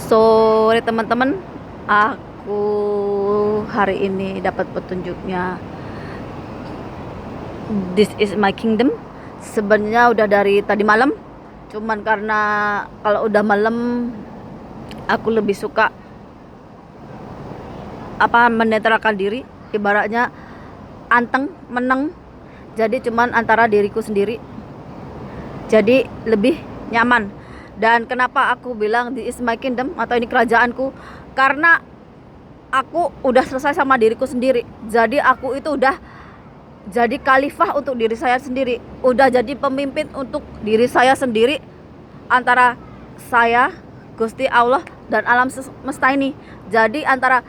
Sore teman-teman, aku hari ini dapat petunjuknya. This is my kingdom. Sebenarnya udah dari tadi malam, cuman karena kalau udah malam aku lebih suka menetralkan diri, ibaratnya anteng, meneng. Jadi cuman antara diriku sendiri. Jadi lebih nyaman. Dan kenapa aku bilang this is my kingdom atau ini kerajaanku? Karena aku udah selesai sama diriku sendiri. Jadi aku itu udah jadi khalifah untuk diri saya sendiri. Udah jadi pemimpin untuk diri saya sendiri. Antara saya, Gusti Allah, dan alam semesta ini. Jadi antara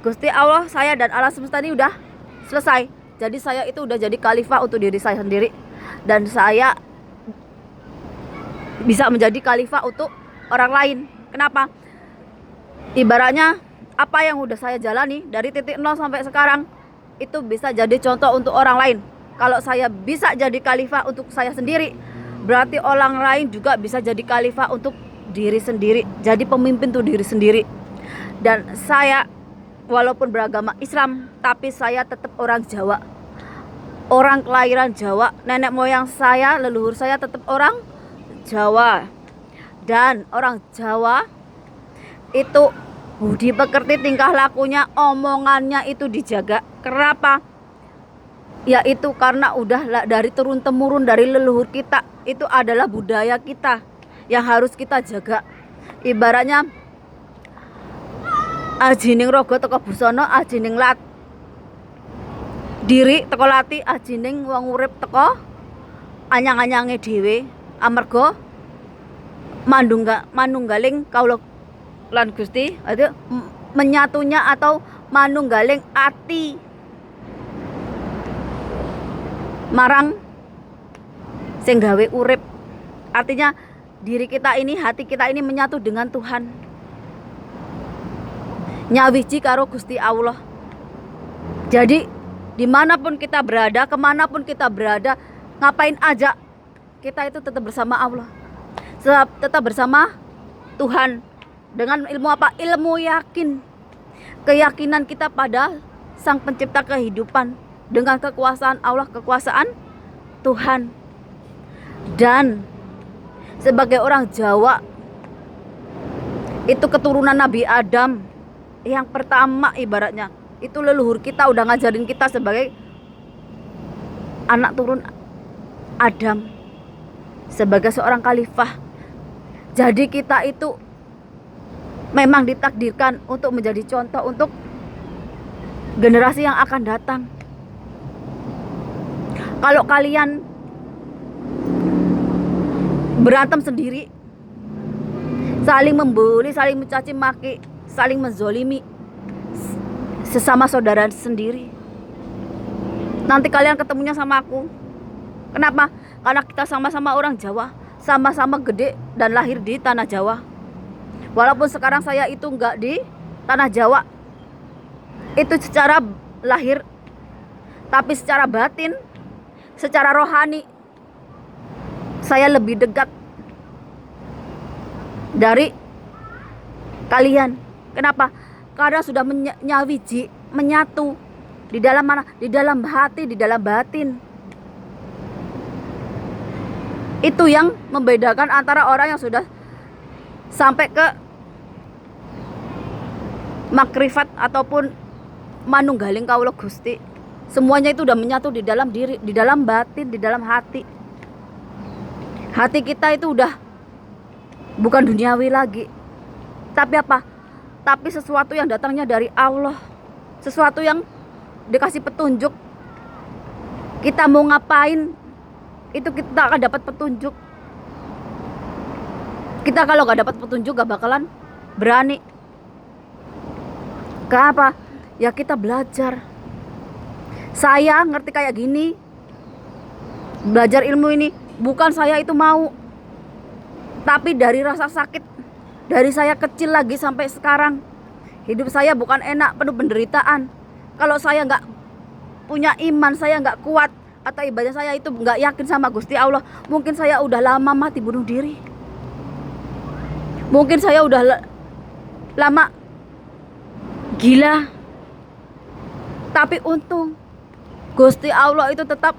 Gusti Allah, saya, dan alam semesta ini udah selesai. Jadi saya itu udah jadi khalifah untuk diri saya sendiri. Dan saya bisa menjadi khalifah untuk orang lain. Kenapa? Ibaratnya apa yang udah saya jalani dari titik nol sampai sekarang itu bisa jadi contoh untuk orang lain. Kalau saya bisa jadi khalifah untuk saya sendiri, berarti orang lain juga bisa jadi khalifah untuk diri sendiri. Jadi pemimpin untuk diri sendiri. Dan saya walaupun beragama Islam, tapi saya tetap orang Jawa. Orang kelahiran Jawa. Nenek moyang saya, leluhur saya tetap orang Jawa. Dan orang Jawa itu budi pekerti, tingkah lakunya, omongannya itu dijaga. Kenapa? Yaitu karena udah dari turun temurun dari leluhur kita. Itu adalah budaya kita yang harus kita jaga. Ibaratnya ajining rogo teko busana, ajining lat diri teko lati, ajining wong urip teko anyang-anyange dhewe. Amarga manunggaling kaula lan Gusti itu menyatunya atau manunggaling ati marang sing gawe urip. Artinya diri kita ini, hati kita ini menyatu dengan Tuhan, nyawiji karo Gusti Allah. Jadi dimanapun kita berada, kemanapun kita berada, ngapain aja, kita itu tetap bersama Allah, tetap bersama Tuhan. Dengan ilmu apa? Ilmu yakin. Keyakinan kita pada Sang Pencipta kehidupan, dengan kekuasaan Allah, kekuasaan Tuhan. Dan sebagai orang Jawa, itu keturunan Nabi Adam yang pertama, ibaratnya itu leluhur kita udah ngajarin kita sebagai anak turun Adam, sebagai seorang khalifah. Jadi kita itu memang ditakdirkan untuk menjadi contoh untuk generasi yang akan datang. Kalau kalian berantem sendiri, saling membuli, saling mencaci maki, saling menzolimi sesama saudara sendiri, nanti kalian ketemunya sama aku. Kenapa? Karena kita sama-sama orang Jawa, sama-sama gede dan lahir di tanah Jawa. Walaupun sekarang saya itu enggak di tanah Jawa, itu secara lahir, tapi secara batin, secara rohani, saya lebih dekat dari kalian. Kenapa? Karena sudah menyawiji, menyatu di dalam mana? Di dalam hati, di dalam batin. Itu yang membedakan antara orang yang sudah sampai ke makrifat ataupun manunggaling kaula Gusti. Semuanya itu udah menyatu di dalam diri, di dalam batin, di dalam hati. Hati kita itu udah bukan duniawi lagi, tapi apa? Tapi sesuatu yang datangnya dari Allah, sesuatu yang dikasih petunjuk. Kita mau ngapain, itu kita akan dapat petunjuk. Kita kalau gak dapat petunjuk gak bakalan berani. Kenapa? Ya kita belajar. Saya ngerti kayak gini, belajar ilmu ini, bukan saya itu mau, tapi dari rasa sakit. Dari saya kecil lagi sampai sekarang, hidup saya bukan enak, penuh penderitaan. Kalau saya gak punya iman, saya gak kuat, atau ibadah saya itu gak yakin sama Gusti Allah, mungkin saya udah lama mati bunuh diri. Mungkin saya udah lama gila. Tapi untung Gusti Allah itu tetap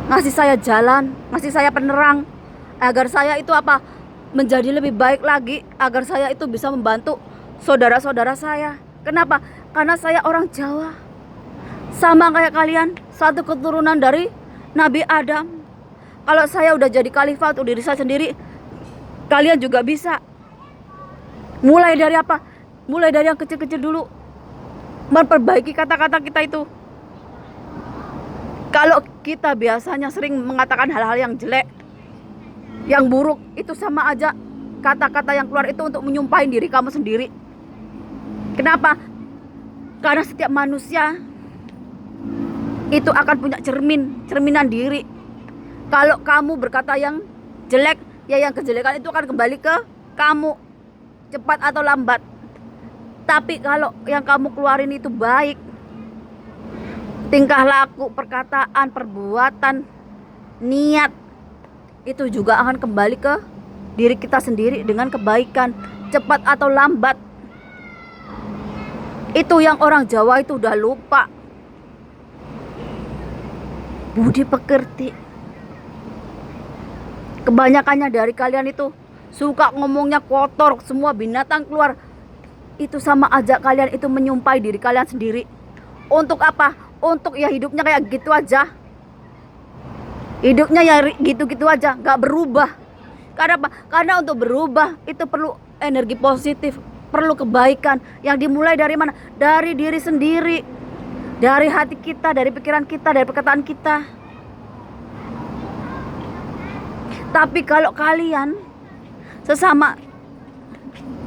ngasih saya jalan, ngasih saya penerang agar saya itu apa, menjadi lebih baik lagi, agar saya itu bisa membantu saudara-saudara saya. Kenapa? Karena saya orang Jawa, sama kayak kalian, satu keturunan dari Nabi Adam. Kalau saya udah jadi khalifah untuk diri saya sendiri, kalian juga bisa. Mulai dari apa? Mulai dari yang kecil-kecil dulu, memperbaiki kata-kata kita itu. Kalau kita biasanya sering mengatakan hal-hal yang jelek, yang buruk, itu sama aja kata-kata yang keluar itu untuk menyumpahin diri kamu sendiri. Kenapa? Karena setiap manusia itu akan punya cerminan diri. Kalau kamu berkata yang jelek, ya yang kejelekan itu akan kembali ke kamu, cepat atau lambat. Tapi kalau yang kamu keluarin itu baik, tingkah laku, perkataan, perbuatan, niat, itu juga akan kembali ke diri kita sendiri dengan kebaikan, cepat atau lambat. Itu yang orang Jawa itu udah lupa. Budi pekerti. Kebanyakannya dari kalian itu suka ngomongnya kotor, semua binatang keluar. Itu sama aja kalian itu menyumpai diri kalian sendiri. Untuk apa? Untuk ya hidupnya kayak gitu aja. Hidupnya ya gitu-gitu aja, gak berubah. Karena apa? Karena untuk berubah itu perlu energi positif, perlu kebaikan. Yang dimulai dari mana? Dari diri sendiri, dari hati kita, dari pikiran kita, dari perkataan kita. Tapi kalau kalian sesama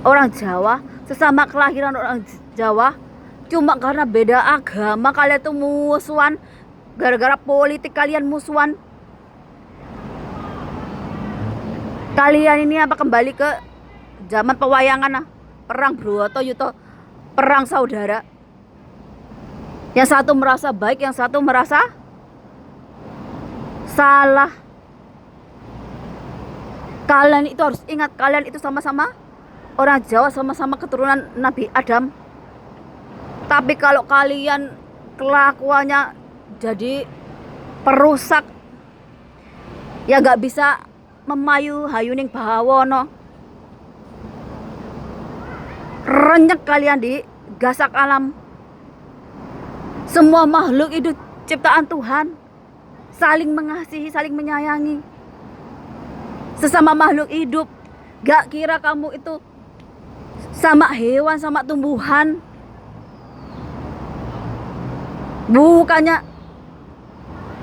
orang Jawa, sesama kelahiran orang Jawa, cuma karena beda agama kalian tuh musuhan, gara-gara politik kalian musuhan. Kalian ini apa, kembali ke zaman pewayangan, perang Bratayuda, perang saudara. Yang satu merasa baik, yang satu merasa salah. Kalian itu harus ingat, kalian itu sama-sama orang Jawa, sama-sama keturunan Nabi Adam. Tapi kalau kalian kelakuannya jadi perusak, ya gak bisa memayu hayuning bawono. Renyek kalian di gasak alam. Semua makhluk itu ciptaan Tuhan, saling mengasihi, saling menyayangi sesama makhluk hidup. Gak kira kamu itu sama hewan, sama tumbuhan. Bukannya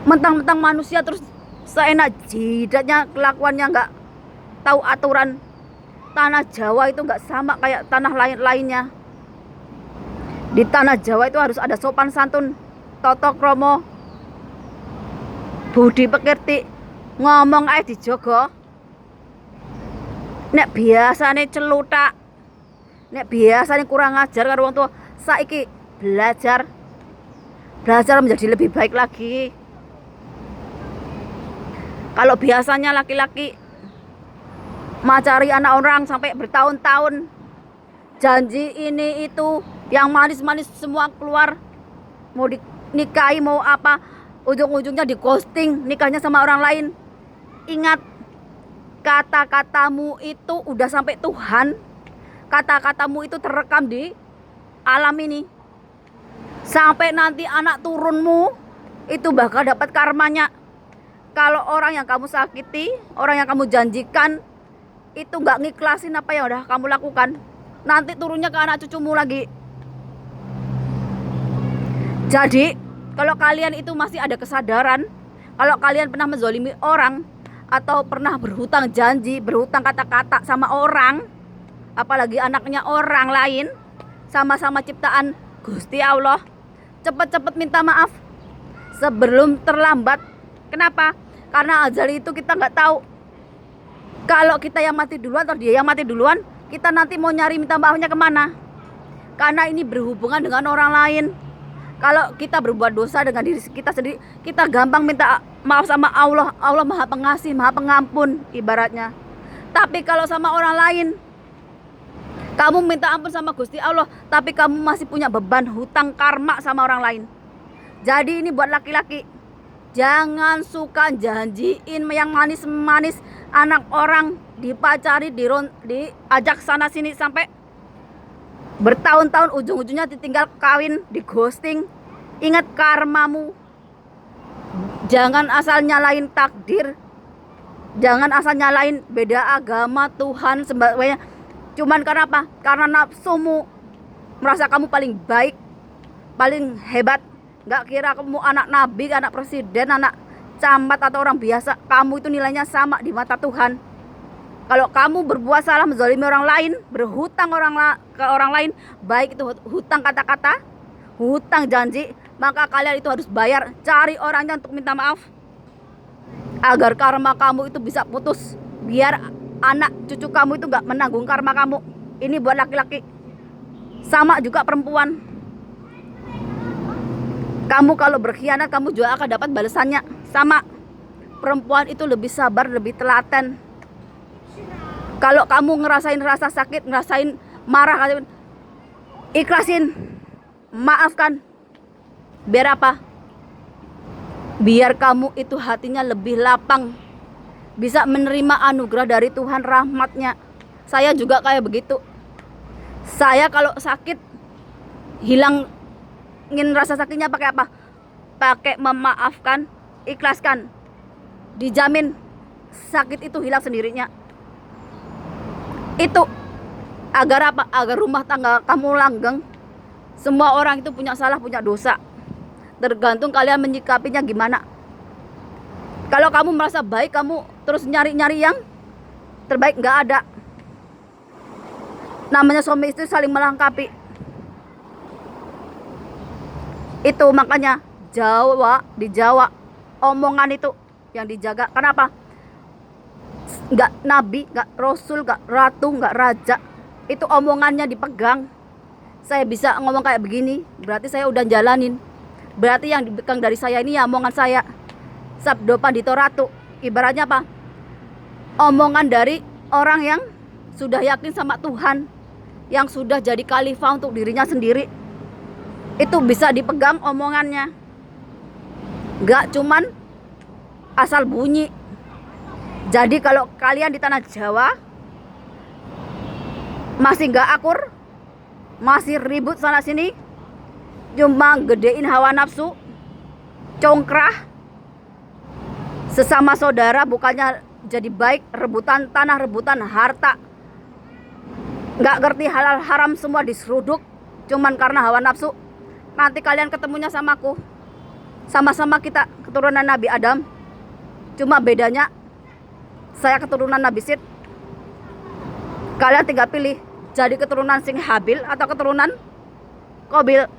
mentang-mentang manusia terus seenak jidatnya, kelakuannya gak tahu aturan. Tanah Jawa itu gak sama kayak tanah lain-lainnya. Di tanah Jawa itu harus ada sopan santun, tata krama, budi pekerti, ngomong ae dijogo. Nek biasane celutak, nek biasane kurang ajar karo wong tua, saiki belajar menjadi lebih baik lagi. Kalau biasanya laki-laki macari anak orang sampai bertahun-tahun, janji ini itu, yang manis-manis semua keluar, mau dinikahi mau apa, ujung-ujungnya di ghosting, nikahnya sama orang lain. Ingat, kata-katamu itu udah sampai Tuhan. Kata-katamu itu terekam di alam ini. Sampai nanti anak turunmu itu bakal dapat karmanya. Kalau orang yang kamu sakiti, orang yang kamu janjikan itu gak ngiklasin apa yang udah kamu lakukan, nanti turunnya ke anak cucumu lagi. Jadi kalau kalian itu masih ada kesadaran, kalau kalian pernah menzolimi orang, atau pernah berhutang janji, berhutang kata-kata sama orang, apalagi anaknya orang lain, sama-sama ciptaan Gusti Allah, cepat-cepat minta maaf sebelum terlambat. Kenapa? Karena ajal itu kita nggak tahu. Kalau kita yang mati duluan atau dia yang mati duluan, kita nanti mau nyari minta maafnya kemana? Karena ini berhubungan dengan orang lain. Kalau kita berbuat dosa dengan diri kita sendiri, kita gampang minta maaf sama Allah. Allah Maha Pengasih, Maha Pengampun ibaratnya. Tapi kalau sama orang lain, Kamu minta ampun sama Gusti Allah, tapi kamu masih punya beban hutang karma sama orang lain. Jadi ini buat laki-laki, jangan suka janjiin yang manis-manis anak orang, dipacari, diajak sana sini sampai bertahun-tahun, ujung-ujungnya ditinggal kawin, di ghosting. Ingat karmamu. Jangan asal nyalain takdir, jangan asal nyalain beda agama, Tuhan, sebagainya. Cuman karena apa? Karena nafsumu, merasa kamu paling baik, paling hebat. Gak kira kamu anak nabi, anak presiden, anak camat atau orang biasa. Kamu itu nilainya sama di mata Tuhan. Kalau kamu berbuat salah, menzalimi orang lain, berhutang ke orang lain, baik itu hutang kata-kata, hutang janji, maka kalian itu harus bayar. Cari orangnya untuk minta maaf, agar karma kamu itu bisa putus, biar anak cucu kamu itu gak menanggung karma kamu. Ini buat laki-laki. Sama juga perempuan. Kamu kalau berkhianat, kamu juga akan dapat balasannya. Sama. Perempuan itu lebih sabar, lebih telaten. Kalau kamu ngerasain rasa sakit, ngerasain marah, ikhlasin, maafkan. Biar apa? Biar kamu itu hatinya lebih lapang, bisa menerima anugerah dari Tuhan, rahmatnya. Saya juga kayak begitu. Saya kalau sakit, hilangin rasa sakitnya pakai apa? Pakai memaafkan, ikhlaskan. Dijamin sakit itu hilang sendirinya. Itu agar apa? Agar rumah tangga kamu langgeng. Semua orang itu punya salah, punya dosa. Tergantung kalian menyikapinya gimana. Kalau kamu merasa baik, kamu terus nyari-nyari yang terbaik, nggak ada. Namanya suami istri saling melengkapi. Itu makanya di Jawa omongan itu yang dijaga. Kenapa? Nggak nabi, nggak rasul, nggak ratu, nggak raja. Itu omongannya dipegang. Saya bisa ngomong kayak begini, berarti saya udah jalanin. Berarti yang dipegang dari saya ini ya omongan saya. Sabdo Pandito Ratu. Ibaratnya apa? Omongan dari orang yang sudah yakin sama Tuhan, yang sudah jadi khalifah untuk dirinya sendiri. Itu bisa dipegang omongannya. Gak cuman asal bunyi. Jadi kalau kalian di tanah Jawa masih gak akur, masih ribut sana sini, cuma gedein hawa nafsu, congkrah, sesama saudara bukannya jadi baik, rebutan tanah, rebutan harta, gak ngerti halal haram, semua diseruduk cuman karena hawa nafsu. Nanti kalian ketemunya sama aku, sama-sama kita keturunan Nabi Adam, cuma bedanya saya keturunan Nabi Sid. Kalian tinggal pilih, jadi keturunan sing Habil atau keturunan Kobil.